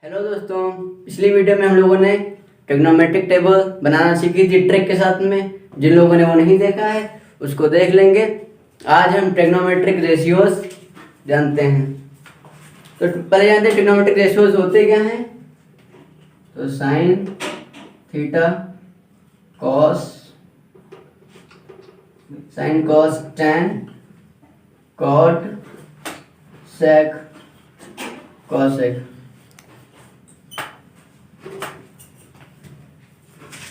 Hello दोस्तों, पिछली video में हम लोगों ने ट्रिग्नोमेट्रिक टेबल बनाना सीखी थी ट्रिक के साथ में। जिन लोगों ने वो नहीं देखा है उसको देख लेंगे। आज हम ट्रिग्नोमेट्रिक रेशियोज जानते हैं। तो पहले जानते हैं ट्रिग्नोमेट्रिक रेशियोज होते क्या हैं। तो sine theta cos tan cot sec cosec.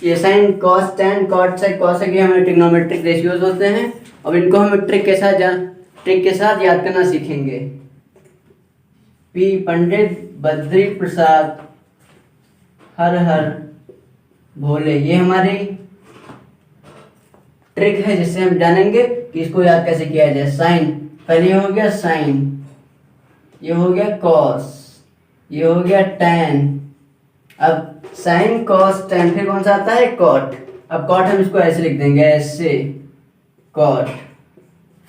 ये sine cos tan cot sec cosec ये हमारे ट्रिग्नोमेट्रिक रेशियोज होते हैं। अब इनको हम ट्रिक के साथ याद करना सीखेंगे। पी पंडित बद्री प्रसाद हर हर भोले, ये हमारी ट्रिक है जिससे हम जानेंगे कि इसको याद कैसे किया जाए। साइन पहले ये हो गया साइन, ये हो गया कॉस, ये हो गया टेन। अब साइन कॉस टेन, फिर कौन सा आता है कॉट। अब कॉट हम इसको ऐसे लिख देंगे, ऐसे कॉट।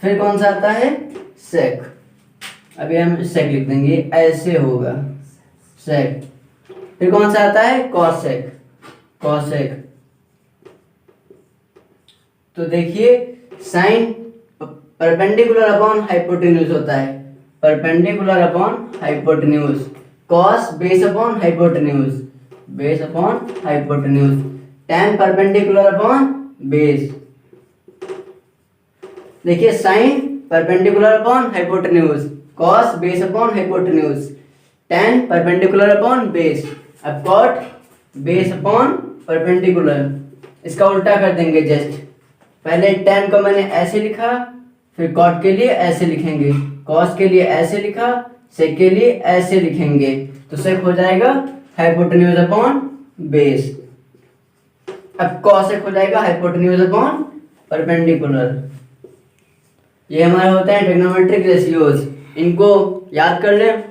फिर कौन सा आता है सेक, अभी हम सेक लिख देंगे, ऐसे होगा सेक। फिर कौन सा आता है कॉसेक कॉसेक। तो देखिए साइन परपेंडिकुलर अपॉन हाइपोटेन्यूज होता है, perpendicular upon hypotenuse. Cos base upon hypotenuse, base upon hypotenuse. Tan perpendicular upon base. देखिए sine perpendicular upon hypotenuse, cos base upon hypotenuse, tan perpendicular upon base. अब cot base upon perpendicular, इसका उल्टा कर देंगे just. पहले ten को मैंने ऐसे लिखा, फिर कॉट के लिए ऐसे लिखेंगे, कॉस के लिए ऐसे लिखा, सेक के लिए ऐसे लिखेंगे। तो सेक हो जाएगा हाइपोटेन्यूज अपॉन बेस। अब कॉसेक हो जाएगा हाइपोटेन्यूज अपॉन परपेंडिकुलर। ये हमारे होते हैं ट्रिग्नोमेट्रिक रेशियोज। इनको याद कर लें,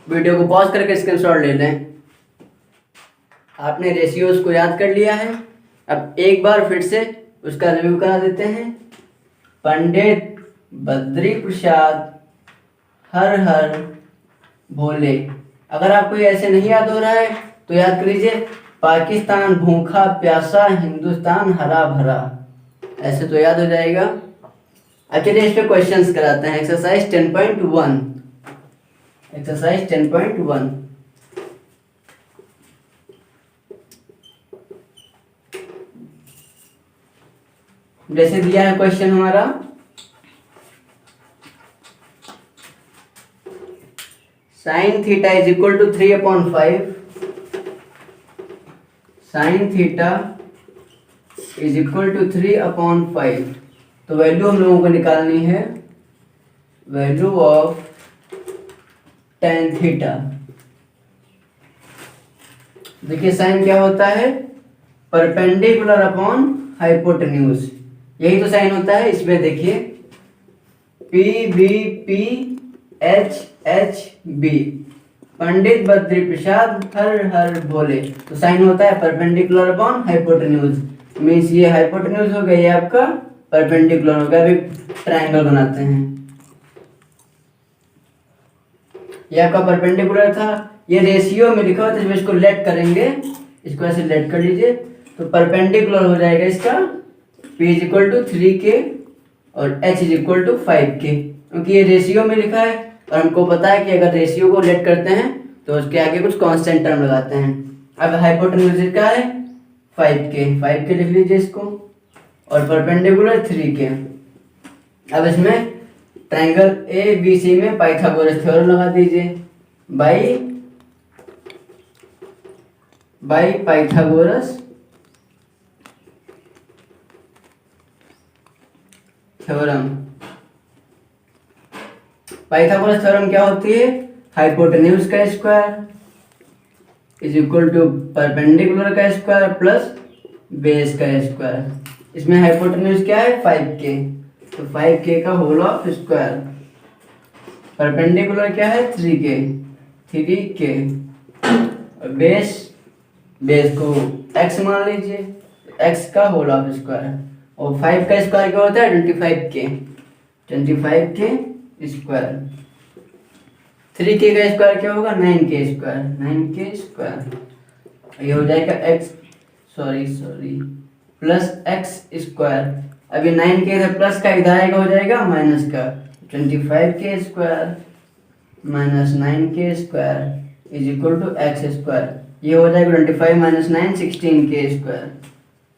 वीडियो को पॉज करके स्क्रीनशॉट ले लें। आपने रेशियोज को याद कर लिया है। अब एक बार फिर से उसका रिव्यू करा देते हैं। पंडित बद्री प्रसाद हर हर भोले। अगर आपको ये ऐसे नहीं याद हो रहा है तो याद कर लीजिए, पाकिस्तान भूखा प्यासा, हिंदुस्तान हरा भरा। ऐसे तो याद हो जाएगा। अब चलिए इस पे क्वेश्चंस कराते हैं। Exercise 10.1, exercise 10.1। जैसे दिया है क्वेश्चन हमारा, sine theta is equal to 3/5, sine theta is equal to 3/5। तो वैल्यू हम लोगों को निकालनी है, वैल्यू ऑफ टेन थीटा। देखिए साइन क्या होता है, परपेंडिकुलर अपॉन हाइपोटेन्यूज। यही तो साइन होता है। इसमें देखिए P B P H H B, Pandit Badri Prasad Har Har Bhole. तो साइन होता है परपेंडिकुलर अपॉन हाइपोटेन्यूज। मीन्स ये हाइपोटेन्यूज हो गया, ये आपका परपेंडिकुलर हो गया। अभी ट्रायंगल बनाते हैं। ये आपका परपेंडिकुलर था, ये रेशियो में लिखा हुआ था। जब इसको लेट करेंगे, इसको ऐसे लेट कर लीजिए, तो परपेंडिकुलर हो जाएगा इसका P is equal to 3K और H is equal to 5K, क्योंकि ये रेशियो में लिखा है और हमको पता है कि अगर रेशियो को लेट करते हैं तो उसके आगे कुछ कांस्टेंट टर्म लगाते हैं। अब हाइपोटेन्यूज का है 5K लिख लीजिए इसको, और परपेंडिकुलर 3K। अब इसमें ट्रायंगल ABC में पाइथागोरस थ्योरम लगा दीजिए, by Pythagoras theorem. Pythagoras theorem क्या होती है, हाइपोटेन्यूज का square is equal to perpendicular का स्क्वायर प्लस बेस का स्क्वायर। इसमें हाइपोटेन्यूज क्या है 5K, तो 5K का होल ऑफ स्क्वायर। परपेंडिकुलर क्या है 3K और बेस को x मान लीजिए, x का होल ऑफ स्क्वायर। और 5 का स्क्वायर क्या होता है 25K स्क्वायर। 3k का स्क्वायर क्या होगा 9k स्क्वायर, 9k स्क्वायर। ये हो जाएगा x sorry plus x square. अभी 9k इधर प्लस का इधर आएगा हो जाएगा माइनस का, 25k square minus 9k square is equal to x square. ये हो जाएगा 25 माइनस 9 16k स्क्वायर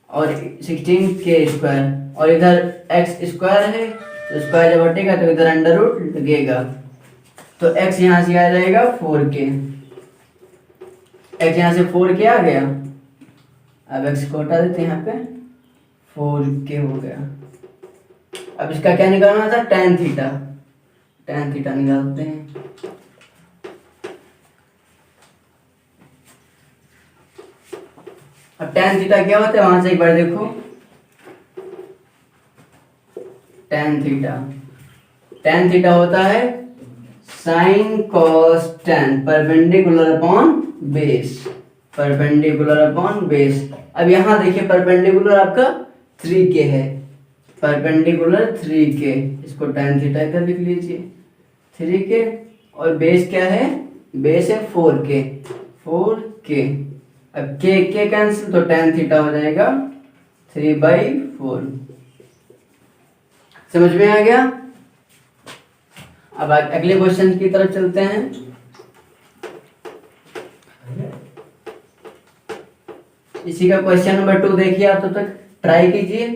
और 16k स्क्वायर, और इधर x स्क्वायर है तो स्क्वायर जब हटेगा तो इधर अंडर रूट लगेगा, तो x यहाँ से आ जाएगा 4k, x यहाँ से 4k आ गया। अब x को हटा देते हैं, यहाँ पे 4k हो गया। अब इसका क्या निकालना था tan थीटा, tan थीटा निकालते हैं। अब tan थीटा क्या होता है वहां से एक बार देखो, tan थीटा होता है sign cos tan perpendicular upon base, perpendicular upon base. अब यहाँ देखिए परपेंडिकुलर आपका 3k है, परपेंडिकुलर 3k, इसको tan थीटा इधर लिख लीजिए 3k, और बेस क्या है, बेस है 4k। अब k कैंसिल तो tan थीटा हो जाएगा 3/4। समझ में आ गया। अब अगले क्वेश्चन की तरफ चलते हैं। इसी का क्वेश्चन नंबर 2 देखिए, आप तब तक ट्राई कीजिए।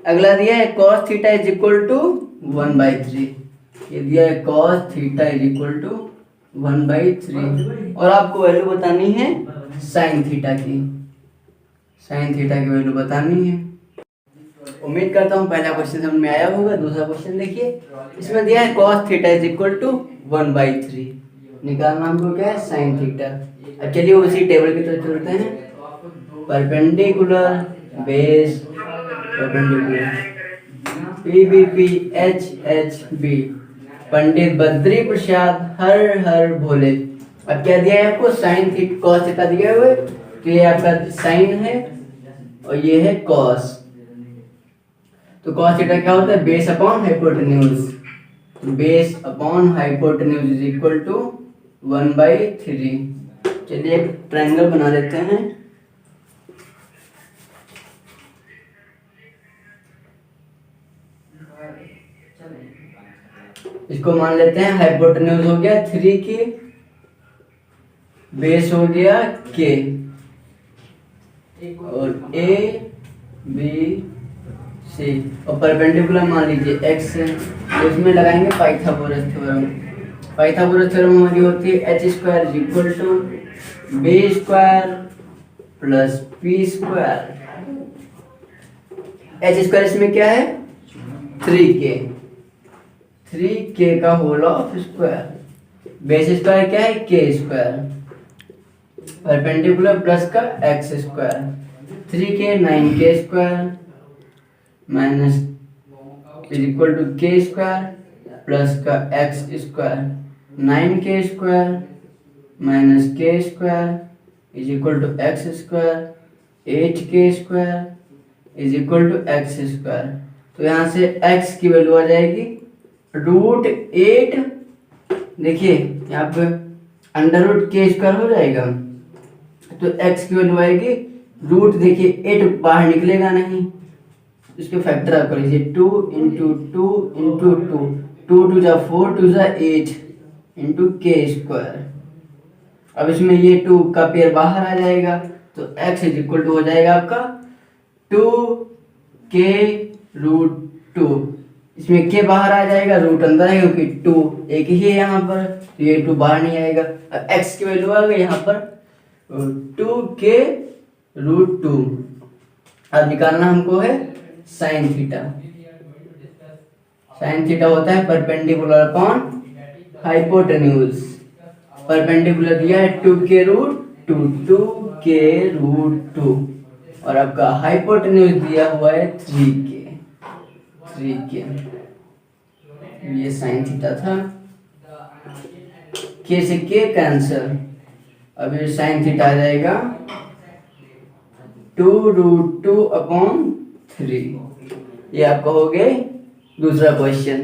अगला दिया है cos theta is equal to 1/3। ये दिया है cos theta is equal to 1/3, और आपको वैल्यू बतानी है साइन थीटा की, साइन थीटा की वैल्यू बतानी है। उम्मीद करता हूँ पहला क्वेश्चन समझ में आया होगा। दूसरा क्वेश्चन देखिए, इसमें दिया है cos theta is equal to 1/3, निकालना हमको क्या है साइन थीटा। अब चलिए उसी टेबल की तरफ चलते हैं। Perpendicular base perpendicular PBP HHB पंडित बद्री प्रसाद हर हर भोले। अब क्या दिया है आपको साइन थीटा कॉस थीटा दिया हुआ है, तो ये आपका साइन है और ये है कॉस। तो कॉस थीटा क्या होता है base upon hypotenuse, base upon hypotenuse is equal to 1/3। चलिए एक ट्रायंगल बना लेते हैं। इसको मान लेते हैं हाइपोटेन्यूज हो गया 3k, बेस हो गया k, और a b c, और परपेंडिकुलर मान लीजिए x है। तो इसमें लगाएंगे पाइथागोरस थ्योरम। पाइथागोरस थ्योरम हमारी होती है h square is equal to b square plus p square. h square इसमें क्या है 3k, 3k का whole of square, base square क्या है k स्क्वायर, परपेंडिकुलर प्लस का x square, 3k 9k square minus is equal to k square plus का x square, 9k square minus k square is equal to x square, 8k square is equal to x square. तो यहाँ से x की value आ जाएगी √8। देखिए यहाँ पे under root k square हो जाएगा, तो x की वैल्यू आएगी रूट, देखिए 8 बाहर निकलेगा नहीं, इसके फैक्टर आप कर लीजिए 2 इंटू 2 इंटू 2, 2 2 जा 4 2 जा 8 इंटू k स्क्वायर। अब इसमें ये 2 का पेयर बाहर आ जाएगा, तो x इज इक्वल टू हो जाएगा आपका 2k √2। इसमें k बाहर आ जाएगा, रूट अंदर है क्योंकि 2 एक ही है यहाँ पर, तो ये 2 बाहर नहीं आएगा। अब x की वैल्यू आ गई यहाँ पर 2k √2। अब निकालना हमको है साइन थीटा। साइन थीटा होता है परपेंडिकुलर अपॉन हाइपोटेन्यूज। परपेंडिकुलर दिया है 2k √2, 2k √2, और आपका हाइपोटेन्यूज दिया हुआ है 3k। ये साइन थीटा था, k से k कैंसिल। अब ये साइन थीटा आ जाएगा 2 √2 अपॉन 3। ये आपका हो गए दूसरा क्वेश्चन।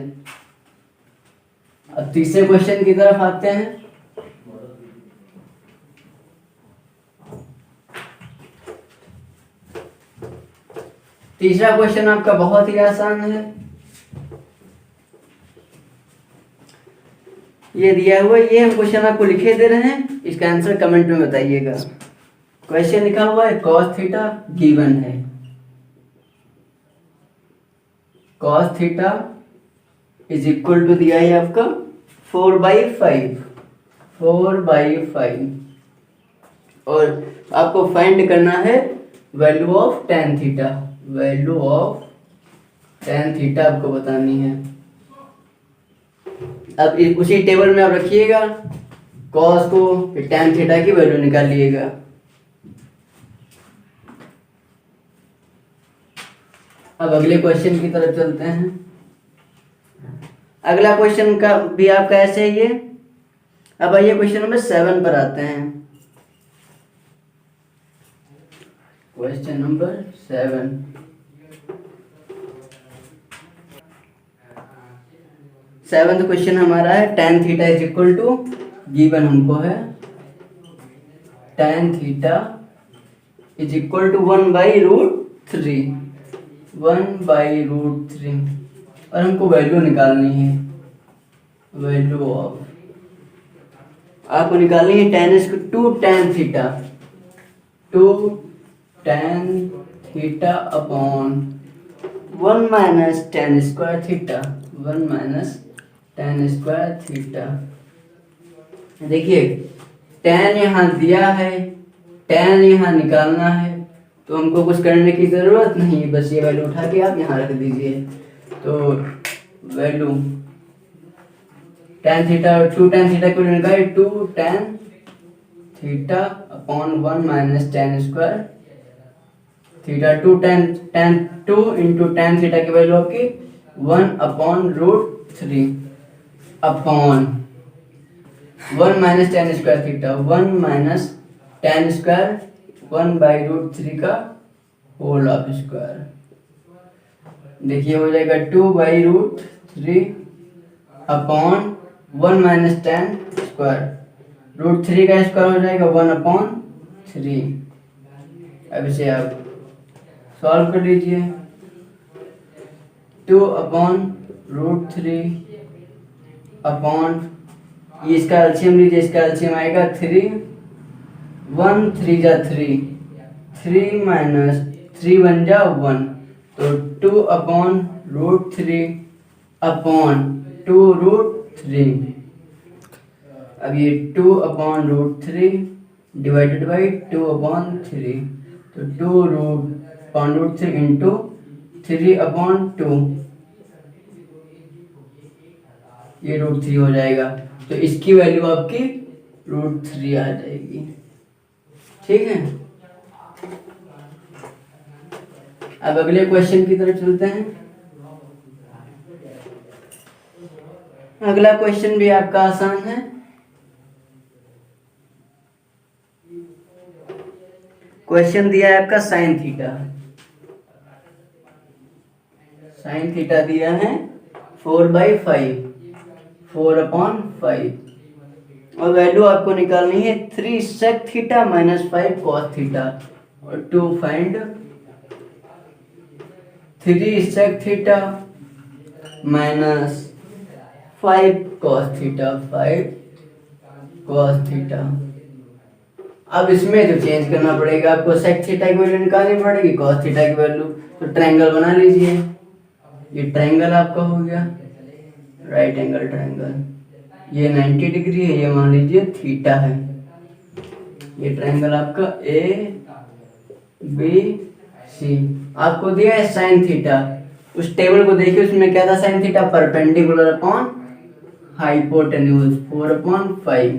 अब तीसरे क्वेश्चन की तरफ आते हैं। तीसरा क्वेश्चन आपका बहुत ही आसान है। ये दिया हुआ, ये हम क्वेश्चन आपको लिखे दे रहे हैं, इसका आंसर कमेंट में बताइएगा। क्वेश्चन लिखा हुआ है cos थीटा गिवन है, cos theta is equal to दिया है आपका 4/5, 4/5, और आपको फाइंड करना है value of tan theta, value of tan theta आपको बतानी है। अब उसी टेबल में आप रखिएगा cos को, फिर tan थीटा की वैल्यू निकालिएगा। अब अगले क्वेश्चन की तरफ चलते हैं। अगला क्वेश्चन का भी आपका ऐसे ही है। अब आइए क्वेश्चन नंबर 7 पर आते हैं। क्वेश्चन नंबर 7, सेवंथ क्वेश्चन हमारा है tan theta is equal to, given हमको है tan theta is equal to 1/√3, 1/√3, और हमको वैल्यू निकालनी है, वैल्यू ऑफ, आपको निकालनी है two tan theta, 2 tan theta upon 1 minus tan square theta, 1 minus tan square theta. देखिए tan यहाँ दिया है, tan यहाँ निकालना है, तो हमको कुछ करने की ज़रूरत नहीं, बस ये वैल्यू उठा के आप यहाँ रख दीजिए। तो value tan theta, 2 tan theta को निकाले 2 tan theta upon 1 minus tan square theta, 2 into tan theta की वैल्यू आपकी 1/√3 upon 1 minus tan square theta, 1 minus tan square 1/√3 का होल ऑफ स्क्वायर। देखिए हो जाएगा 2/√3 अपॉन 1 माइनस tan स्क्वायर, √3 का square हो जाएगा 1/3। अब इसे आप सॉल्व कर लीजिए। 2/√3 अपॉन, इसका एलसीएम लीजिए, इसका एलसीएम आएगा 3, 1 3 जा 3, 3 माइनस 3 1 जा 1, तो 2/√3 अपॉन 2√3। अब ये 2/√3 डिवाइडेड बाई 2/3, तो 2√3 इंटू 3/2, ये √3 हो जाएगा, तो इसकी वैल्यू आपकी √3 आ जाएगी। ठीक है, अब अगले क्वेश्चन की तरफ चलते हैं। अगला क्वेश्चन भी आपका आसान है। क्वेश्चन दिया है आपका साइन थीटा, साइन थीटा दिया है 4/5, 4/5, और वैल्यू आपको निकालनी है 3 sec theta minus 5 cos theta, और to find 3 sec theta minus 5 cos theta, 5 cos theta. अब इसमें तो चेंज करना पड़ेगा आपको, sec थीटा की वैल्यू निकालनी पड़ेगी, cos थीटा की वैल्यू, तो ट्रायंगल बना लीजिए। ये ट्रायंगल आपका हो गया राइट एंगल ट्रायंगल, ये 90 डिग्री है, ये मान लीजिए थीटा है। ये ट्रायंगल आपका ABC, आपको दिया है साइन थीटा, उस टेबल को देखिए, उसमें क्या था, sine theta perpendicular upon hypotenuse 4/5,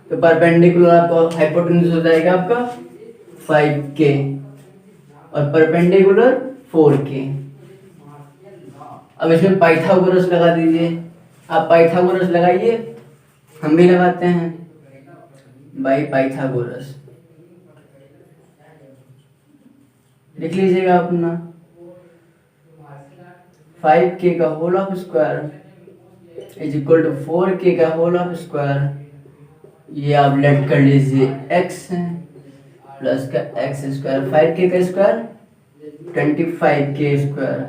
तो परपेंडिकुलर आपको हाइपोटेन्यूज हो जाएगा आपका 5K और परपेंडिकुलर 4K। अब इसमें पाइथागोरस लगा दीजिए, आप पाइथागोरस लगाइए, हम भी लगाते हैं बाई पाइथागोरस, लिख लीजिएगा अपना। 5k का whole of square is equal to 4k का होल ऑफ स्क्वायर। ये आप लेट कर लीजिए x है प्लस का x स्क्वायर, 5k का स्क्वायर 25k स्क्वायर,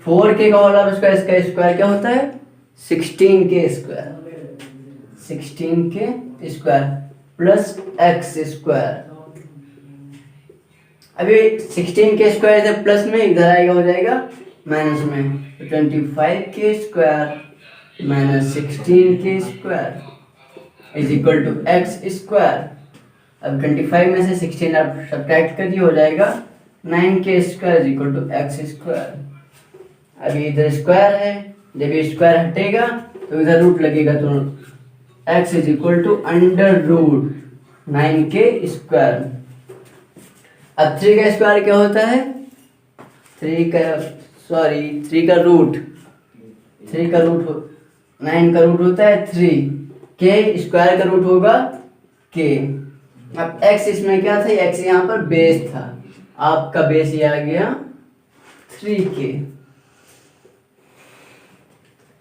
4k का होल ऑफ स्क्वायर, इसका स्क्वायर क्या होता है 16k square, 16k square plus x square. अभी 16k स्क्वायर से प्लस में इधर आएगा, हो जाएगा माइनस में, तो 25k square minus 16k square is equal to x square. अब 25 में से 16 आप सब्ट्रैक्ट करिए, हो जाएगा 9k square is equal to x square. अभी इधर स्क्वायर है, जब ये स्क्वायर हटेगा तो इधर रूट लगेगा, तो x is equal to under root 9k square. अब 3 का स्क्वायर क्या होता है, 3 का रूट 9 का रूट होता है 3, k स्क्वायर का रूट होगा k। अब x इसमें क्या था, x यहाँ पर बेस था, आपका बेस ये आ गया 3k।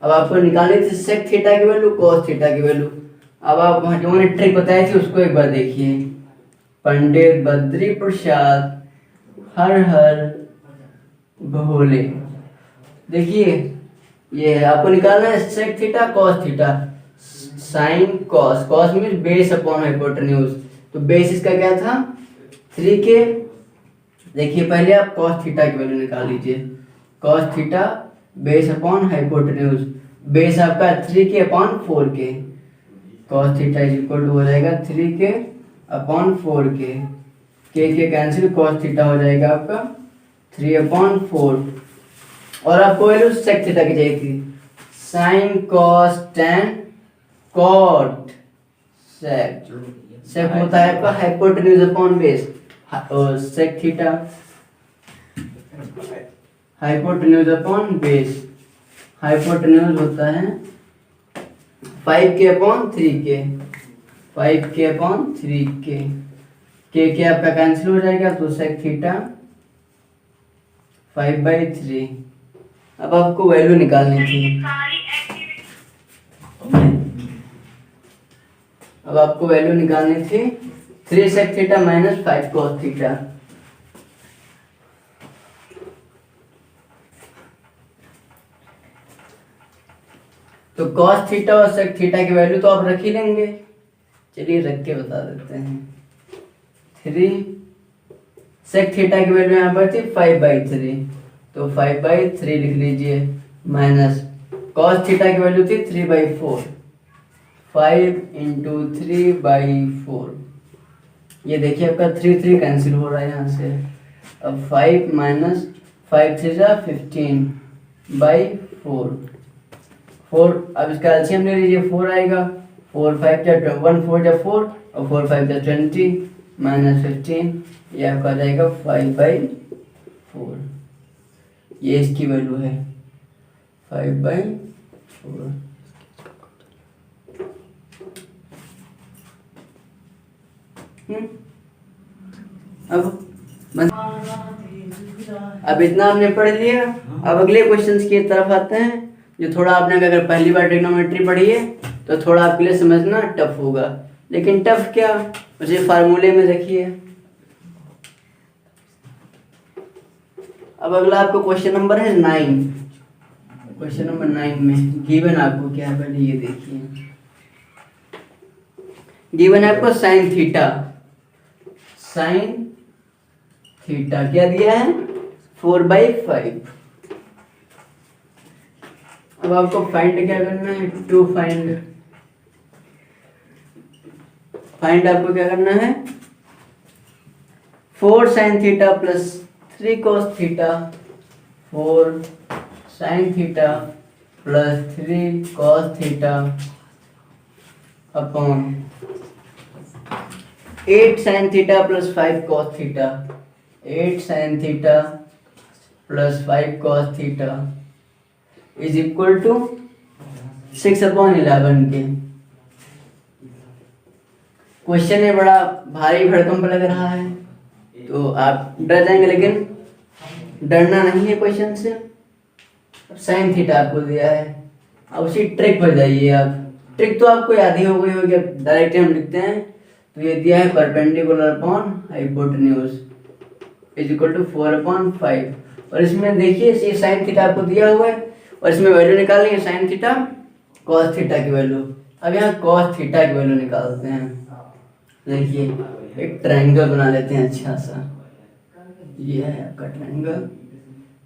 अब आपको निकालनी थी सेक थीटा की वैल्यू, कॉस थीटा की वैल्यू। अब आप वहाँ जो मैंने ट्रिक बताई थी उसको एक बार देखिए। पंडित बद्री प्रसाद हर हर भोले, देखिए ये आपको निकालना है sec theta cos theta. Sine cos, cos mean base upon hypotenuse, तो बेस इसका क्या था 3k। देखिए पहले आप कॉस थीटा की वैल्यू निकाल लीजिए, cos theta base upon hypotenuse, base आपका 3k upon 4k, cos theta is equal to हो जाएगा 3k अपॉन 4k, के कैंसिल, कॉस थीटा हो जाएगा आपका 3 अपॉन 4। और आपको वैल्यू सेक थीटा की चाहिए थी, sine cos tan cot sec, sec होता है आपका हाइपोटेन्यूज अपॉन बेस, और sec theta hypotenuse upon base, hypotenuse होता है 5k upon 3k, 5k upon 3k, के आपका कैंसिल हो जाएगा, तो सेक थीटा 5/3। अब आपको वैल्यू निकालनी थी, अब आपको वैल्यू निकालनी थी 3 sec theta minus 5 cos theta. तो कॉस थीटा और सेक थीटा की वैल्यू तो आप रख ही लेंगे, चलिए रख के बता देते हैं। 3 सेक थीटा की वैल्यू यहाँ पर थी 5/3, तो 5/3 लिख लीजिए, माइनस कॉस थीटा की वैल्यू थी 3/4, 5 इंटू 3/4। ये देखिए आपका 3 कैंसिल हो रहा है यहाँ से। अब 5 माइनस 5 3 15/4, 4। अब इसका एलसीएम ले लीजिए, 4 आएगा, 4 5 जा 1 4 जा 4 और 4 5 जा 20 माइनस 15, ये आपका आ जाएगा 5/4। ये इसकी वैल्यू है 5/4। अब इतना हमने पढ़ लिया। अब अगले क्वेश्चंस की तरफ आते हैं, जो थोड़ा आपने अगर पहली बार ट्रिग्नोमेट्री पढ़ी है तो थोड़ा आपके लिए समझना टफ होगा, लेकिन टफ क्या, उसे फार्मूले में देखिए। अब अगला आपको क्वेश्चन नंबर है 9। क्वेश्चन नंबर 9 में गिवन आपको क्या है, पहले ये देखिए। गिवन है आपको साइन थीटा, साइन थीटा क्या दिया है 4/5। अब आपको फाइंड क्या करना है, टू फाइंड आपको क्या करना है 4 sine theta plus 3 cos theta, 4 sine theta plus 3 cos theta upon 8 sine theta plus 5 cos theta, 8 sine theta plus 5 cos theta is equal to 6/11 के। क्वेश्चन है बड़ा भारी भड़कम लग रहा है तो आप डर जाएंगे, लेकिन डरना नहीं है क्वेश्चन से। साइन थीटा आपको दिया है, अब उसी ट्रिक पर जाइए आप। ट्रिक तो आपको याद ही हो गई होगी, डायरेक्ट हम लिखते हैं। तो ये दिया है perpendicular upon hypotenuse is equal to 4/5। और इसमें देखिए ये साइन थीटा आपको दिया हुआ है और इसमें वैल्यू निकालनी है साइन थीटा कॉस थीटा की वैल्यू। अब यहाँ कॉस थीटा की वैल्यू निकालते हैं। देखिए एक ट्रायंगल बना लेते हैं अच्छा सा। ये है आपका ट्रायंगल,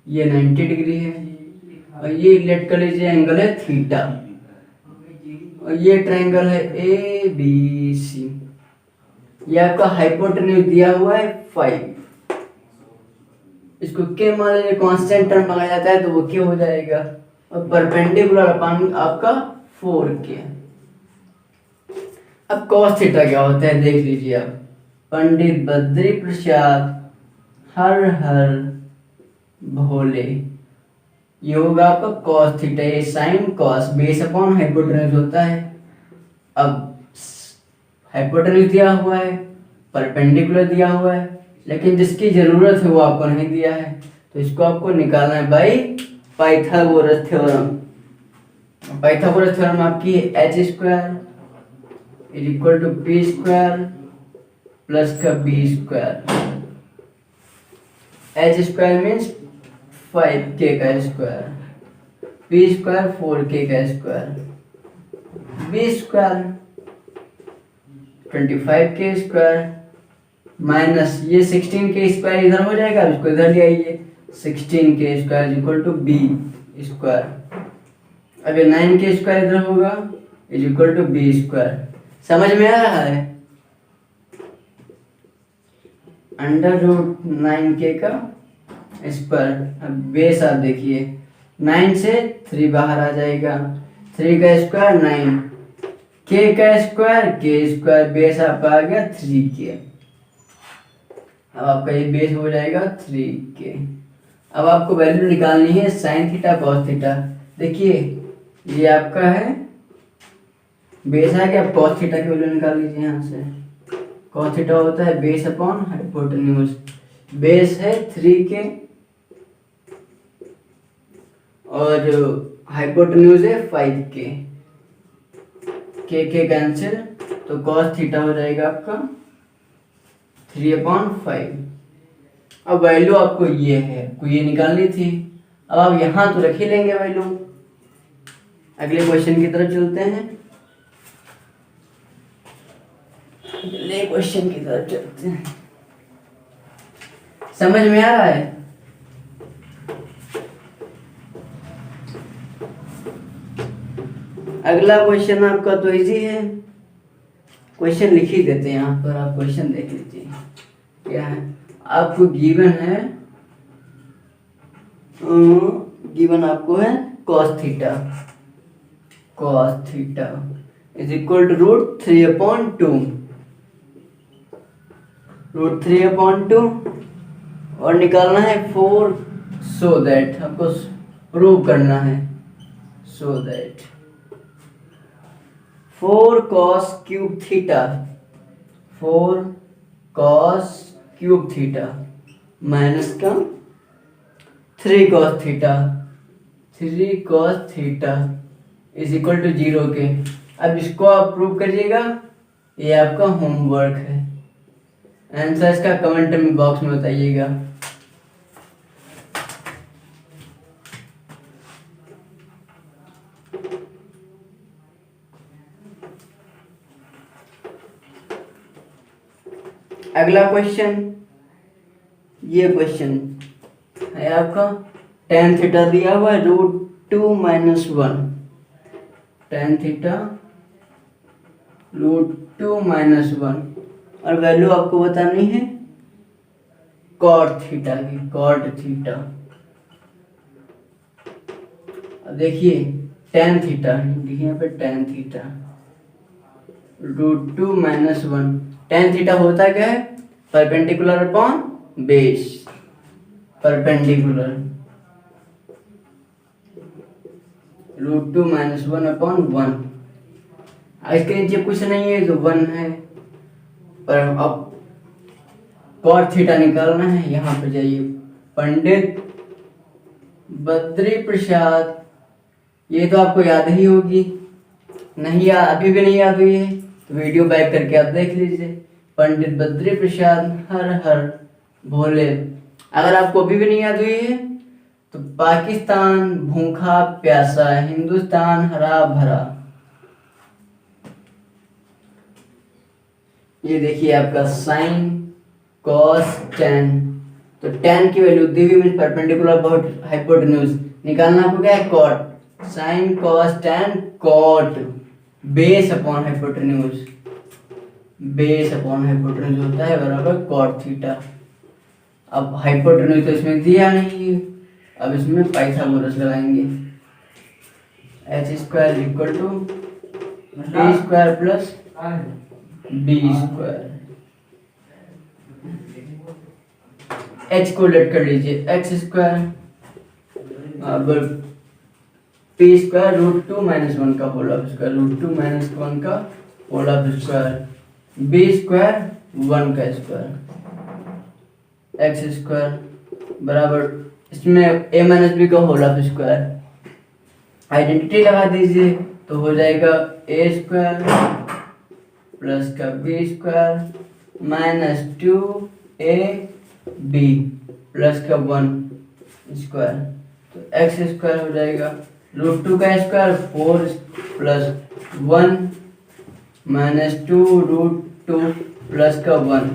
ये 90 डिग्री है और ये लेट कर लीजिए एंगल है थीटा और ये ट्रायंगल है ए बी सी। ये आपका हाइपोटेन्यूज दिया हुआ है 5। इसको के मान लीजिए कांस्टेंट टर्म लगाया जाता है तो वो के हो जाएगा और परपेंडिकुलर अपॉन आपका 4k। अब cos थीटा क्या होता है देख लीजिए आप। पंडित बद्री प्रसाद हर हर भोले, ये होगा आपका cos थीटा। ये sine cos base upon hypotenuse होता है। अब हाइपोटेन्यूज दिया हुआ है, परपेंडिकुलर दिया हुआ है, लेकिन जिसकी जरूरत है वो आपको नहीं दिया है, तो इसको आपको निकालना है by Pythagoras theorem. Pythagoras theorem आपकी h square is equal to P square plus का B square. h square means 5k का स्क्वायर, p स्क्वायर 4k का square, b square 25k square minus ये 16k स्क्वायर इधर हो जाएगा, इसको इधर ले आइए 16k square equal to B square. अब ये 9k स्क्वायर इधर होगा is equal to B square. समझ में आ रहा है? √9k का स्क्वायर। अब बेस आप देखिए 9 से 3 बाहर आ जाएगा, 3 का स्क्वायर 9, k का स्क्वायर k स्क्वायर, बेस आपका आ गया 3k। अब आपका ये बेस हो जाएगा 3k। अब आपको वैल्यू निकालनी है साइन थीटा कॉस थीटा। देखिए ये आपका है बेस है कि आप कॉस थीटा की वैल्यू निकाल लीजिए यहाँ से। कॉस थीटा होता है बेस अपॉन हाइपोटेन्यूज। बेस है 3k और हाइपोटेन्यूज है 5k। k कैंसिल तो कॉस थीटा हो जाएगा आपका 3/5। अब वैल्यू आपको ये है, आपको ये निकालनी थी। अब आप यहाँ तो रख ही लेंगे वैल्यू। अगले क्वेश्चन की तरफ चलते हैं। अगले क्वेश्चन की तरफ चलते हैं। समझ में आ रहा है? अगला क्वेश्चन आपका तो इजी है, क्वेश्चन लिख ही देते हैं यहाँ पर, आप क्वेश्चन देख लीजिए क्या है। आपको गिवन है, गिवन आपको है cos theta is equal to √3/2 और निकालना है 4 सो दैट आपको प्रूव करना है। So that 4 cos cube theta minus का 3 cos theta is equal to 0 के। अब इसको आप प्रूव करिएगा, ये आपका होमवर्क है। आंसर इसका कमेंट में बॉक्स में बताइएगा। अगला क्वेश्चन, ये क्वेश्चन है आपका tan थीटा दिया हुआ है √2 - 1। tan थीटा √2 - 1 और वैल्यू आपको बतानी है cot थीटा की, cot थीटा। अब देखिए tan थीटा देखिए यहाँ पे tan थीटा √2 - 1। tan थीटा होता क्या है? Perpendicular upon base, perpendicular √2 - 1/1। इसके नीचे कुछ नहीं है तो 1 है, पर अब cot थीटा निकालना है। यहाँ पे जाइए पंडित बद्री प्रसाद, ये तो आपको याद ही होगी, नहीं याद, अभी भी नहीं याद हुई है तो वीडियो बैक करके आप देख लीजिए। पंडित बद्री प्रसाद हर हर भोले। अगर आपको अभी भी नहीं याद हुई है तो पाकिस्तान भूखा प्यासा, हिंदुस्तान हरा भरा। ये देखिए आपका साइन कॉस टेन, तो टेन की वैल्यू दी हुई परपेंडिकुलर बहुत हाइपोटेन्यूज, निकालना आपको क्या है cot, sine cos tan cot base upon hypotenuse, base upon hypotenuse होता है बराबर कॉट थीटा। अब हाइपोटेन्यूज तो इसमें दिया नहीं है, अब इसमें पाइथागोरस लगाएंगे, H square equal to A square plus B square, H को लेट कर लीजिए X square P square root two minus one का whole of square, root two minus one का whole of square, B square one का square, X square बराबर इसमें A minus B का whole of square, identity लगा दीजिए तो हो जाएगा ए स्क्वायर प्लस का B square minus two A B plus का वन स्क्वायर, तो एक्स स्क्वायर हो जाएगा रूट टू का square four plus one minus two root two plus का one,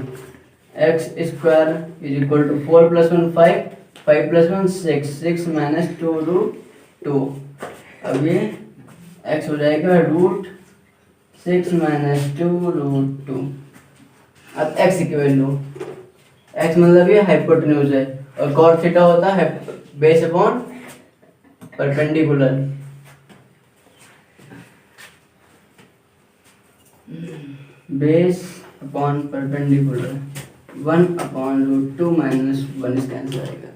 X square is equal to four plus one five, five plus one six, six minus two root two, अब ये X हो जाएगा root six minus two root two. अब X की value, X मतलब ये hypotenuse है और कॉट थीटा होता है base upon perpendicular, base upon perpendicular, one upon root two minus one इसका आंसर आएगा।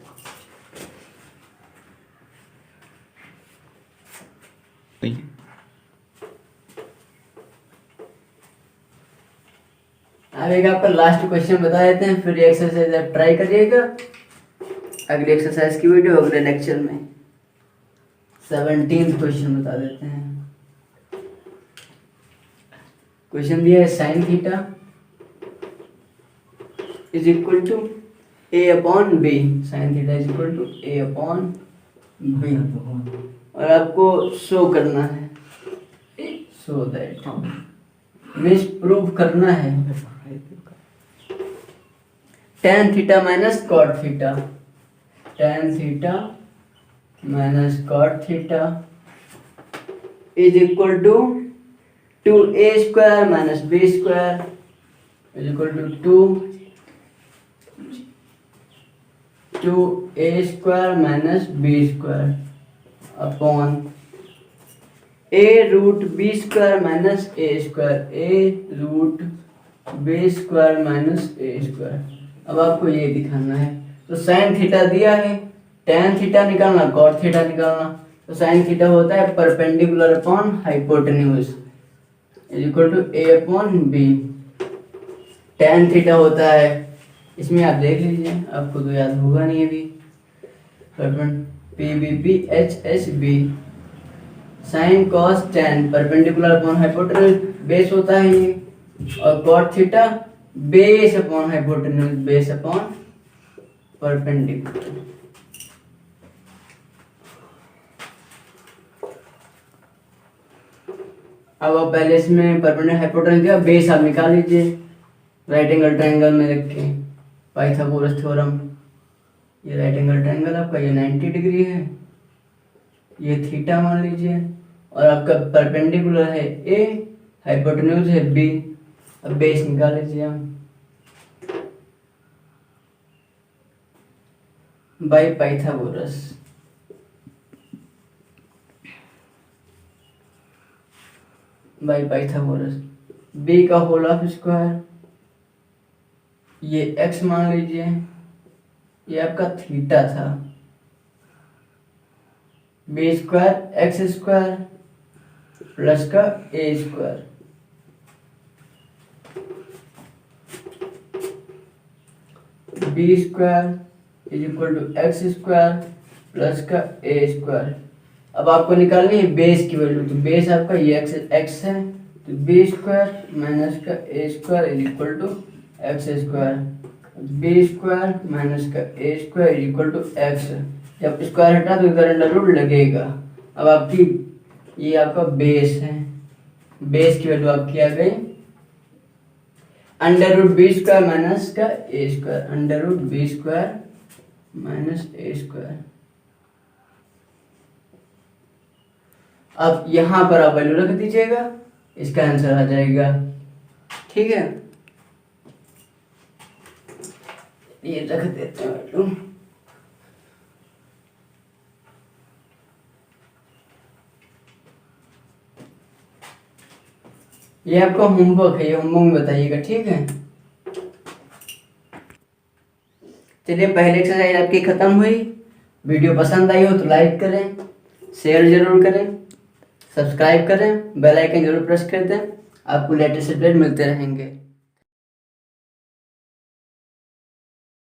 अब एक आपका लास्ट क्वेश्चन बता देते हैं, फिर एक्सरसाइज आप ट्राई करिएगा अगले एक्सरसाइज की वीडियो अगले लेक्चर में। 17th क्वेश्चन बता देते हैं। क्वेश्चन दिया है sine theta is equal to A upon B, sine theta is equal to A upon B, और आपको शो करना है, शो दैट मीन्स प्रूव करना है tan theta minus cot theta, tan theta minus cot theta is equal to A square minus B square is equal to two A square minus B square upon A root B square minus A square, A root B square minus A square. अब आपको ये दिखाना है, तो sine theta दिया है, tan theta निकालना, cot theta निकालना, तो साइन थीटा होता है perpendicular upon hypotenuse is equal to A upon B, tan theta होता है, इसमें आप देख लीजिए आपको तो याद होगा नहीं अभी, P B P H H B, sine cos tan perpendicular upon hypotenuse base होता है ये, और cot theta base upon hypotenuse, base upon perpendicular. अब आप पहले इसमें परपेंडिकुलर हाइपोटेन्यूज दिया, बेस आप निकाल लीजिए राइट एंगल ट्रायंगल में रख के, पाइथागोरस थ्योरम, ये राइट एंगल ट्रायंगल आपका ये 90 डिग्री है, ये थीटा मान लीजिए, और आपका परपेंडिकुलर है ए, हाइपोटेन्यूज है बी, अब बेस निकाल लीजिए हम by Pythagoras, by Pythagoras, B का होल ऑफ स्क्वायर, ये एक्स मान लीजिए, ये आपका थीटा था, B square X square plus का A square, B square is equal to x square plus का ए स्क्वायर। अब आपको निकालनी है बेस की वैल्यू, तो बेस आपका ये एक्स है, तो बी स्क्वायर माइनस का A square is equal to x square. B square minus का A square is equal to X. जब स्क्वायर हटा तो इधर अंडर रूट लगेगा। अब आपकी ये आपका बेस है, बेस की वैल्यू आपकी आ गई under root B square minus का A square, under root B square minus A square. अब यहां पर आप वैल्यू रख दीजिएगा, इसका आंसर आ जाएगा। ठीक है, ये रख देते हैं वैल्यू। ये आपका होमवर्क है, ये होमवर्क में बताइएगा। ठीक है, चलिए पहले एक्सरसाइज आपकी खत्म हुई। वीडियो पसंद आई हो तो लाइक करें, शेयर जरूर करें, सब्सक्राइब करें, बेल आइकन जरूर प्रेस कर दें। आपको लेटेस्ट अपडेट मिलते रहेंगे।